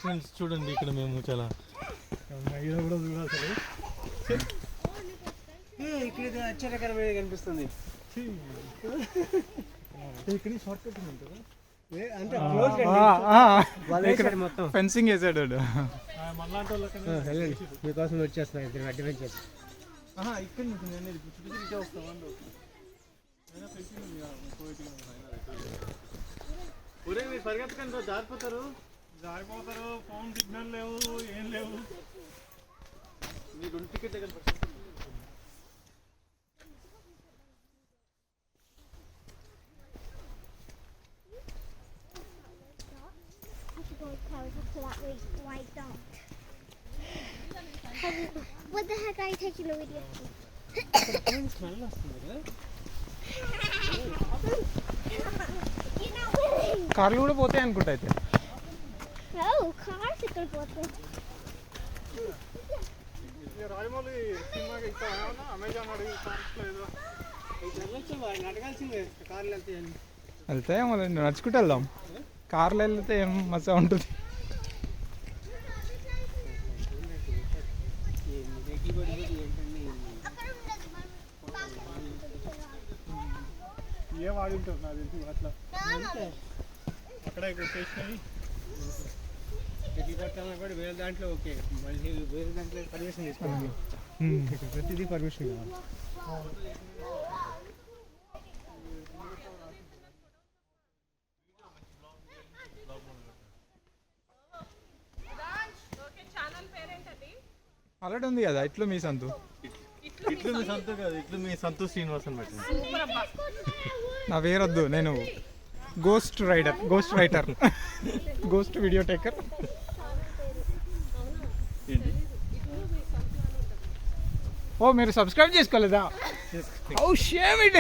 Friends చూడండి ఇక్కడ మేము చాలా కూడా చూడాలి. ఇక్కడ ఆశ్చర్యకరమైన కనిపిస్తుంది. ఇక్కడ షార్ట్ కట్ ఉంటుంది మొత్తం ఫెన్సింగ్ వేసాడు. మీకోసం వచ్చేస్తున్నాయి అడ్వెంచర్. ఇక్కడ నుంచి నేను చుట్టూ వస్తామండి. ఒరే మీరు పరిగెత్తకండి, జారిపోతారు. ఫోన్ సిగ్నల్ లేవు, ఏం లేవు. మీరు 2 టికెట్ దగ్గర What the heck are you taking a video? Smell వస్తుంది కదా. కార్లు కూడా పోతాయి అనుకుంటా అయితే. No, cars ఇక్కడ పోతాయి. రాజమౌళి సినిమాకి ఇస్తాను అమెజాన్ అడిగి లేదు అడగాల్సిందే. కార్లు వెళ్తాయని వెళ్తాయేమో నడుచుకుంటూ వెళ్దాం. కార్లో వెళ్తే ఏం మజా ఉంటుంది. ఏ వాడి ఉంటుంది నాకు తెలిసి అట్లా అక్కడ స్టేషనరీ పెట్టాలన్నా కూడా వేరే దాంట్లో ఓకే, మళ్ళీ వేరే దాంట్లో పర్మిషన్ తీసుకోవాలి. ప్రతిదీ పర్మిషన్ కావాలి. ఆల్రెడీ ఉంది కదా ఇట్లు మీ సంతు. ఇట్లు మీ సంతు కాదు, ఇట్లు మీ సంతు శ్రీనివాసన్ పెట్టింది. నా పేరొద్దు, నేను ghost writer ghost video taker. ఓ మీరు సబ్స్క్రైబ్ చేసుకోలేదా? ఓ షేమ్ ఇట్.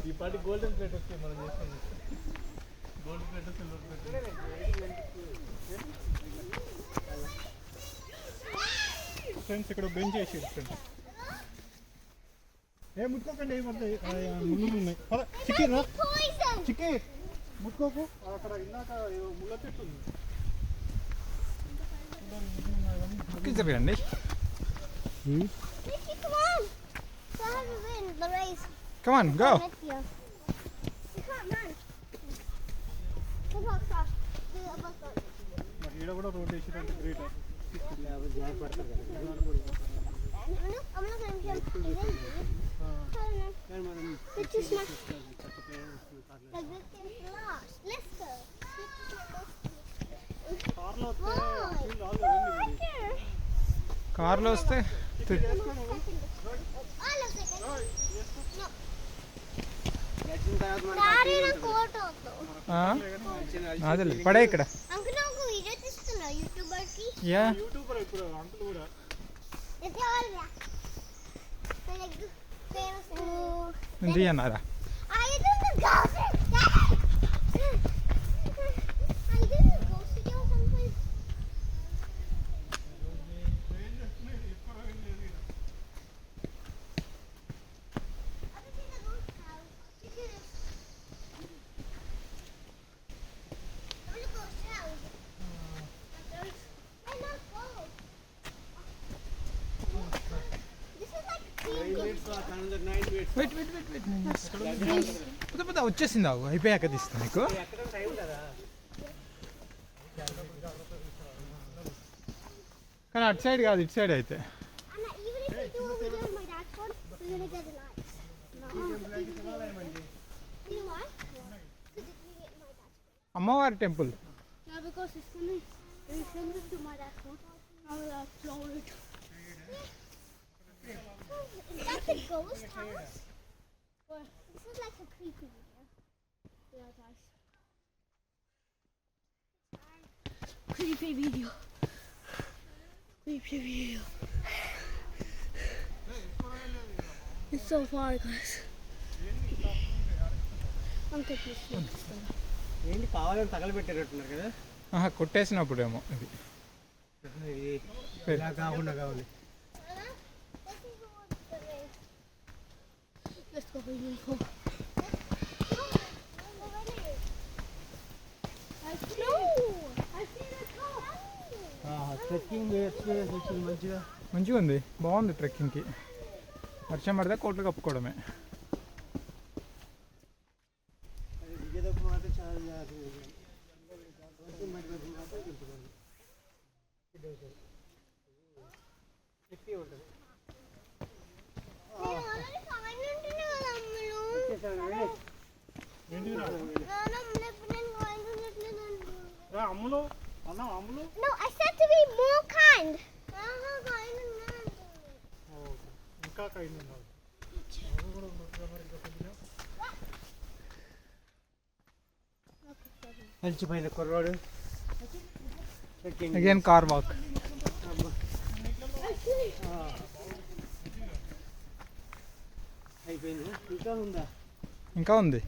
ఈ పాటి గోల్డెన్ ప్లేట్ వస్తే మనం చేస్తాం. Gold plate, silver plate. Friends ఇక్కడ బెంచ్ చేసి ఫ్రెండ్స్ ఏ ముట్టుకోకండి, ఏమవుతాయి ముళ్ళు ఉన్నాయి. చిక్కి ముట్టుకోకు. అక్కడ ఇందాక ముళ్ళ చెట్టు ఉంది. చెప్పండి. Come on, go. ఈడ కూడా రోడ్ వేసినట్టు గ్రేట్. కార్లో వస్తే అదే పడే ఇక్కడ. యా ఇది అన్నారా? వచ్చేసింది. అయిపోయాక తీస్తా నీకు. కానీ అటు సైడ్ కాదు, ఇటు సైడ్ అయితే. అమ్మవారి temple. Is that the ghost house? Or this is like a creepy video. Yeah, guys. Creepy video. Creepy video. It's so far, guys. I'm confused. ఏంటి కావాలని తగలబెట్టేటట్టున్నారు కదా. కొట్టేసినప్పుడేమో ఇది ఇలా కాకుండా కావాలి. Let's go for you. Trekking experience వచ్చింది మంచిగా. మంచిగా ఉంది, బాగుంది ట్రెక్కింగ్కి. వర్షం పడితే కోట్లు కప్పుకోవడమే. అది దిగేటప్పుడు మాత్రం చాలా జాగ్రత్తగా దిగాలి. వర్షం పడినప్పుడు మాత్రం తిప్పుకోండి. ఎక్కి ఉంటుంది. అమ్ములు అన్నా అమ్ములు. No, I said to be more kind. ఇంకా కైండ్ ఉండాలి. అలిచిపోయిన కుర్రాడు. Again car walk. అయిపోయింది. ఇంకా ఉందా? ఇంకా ఉంది.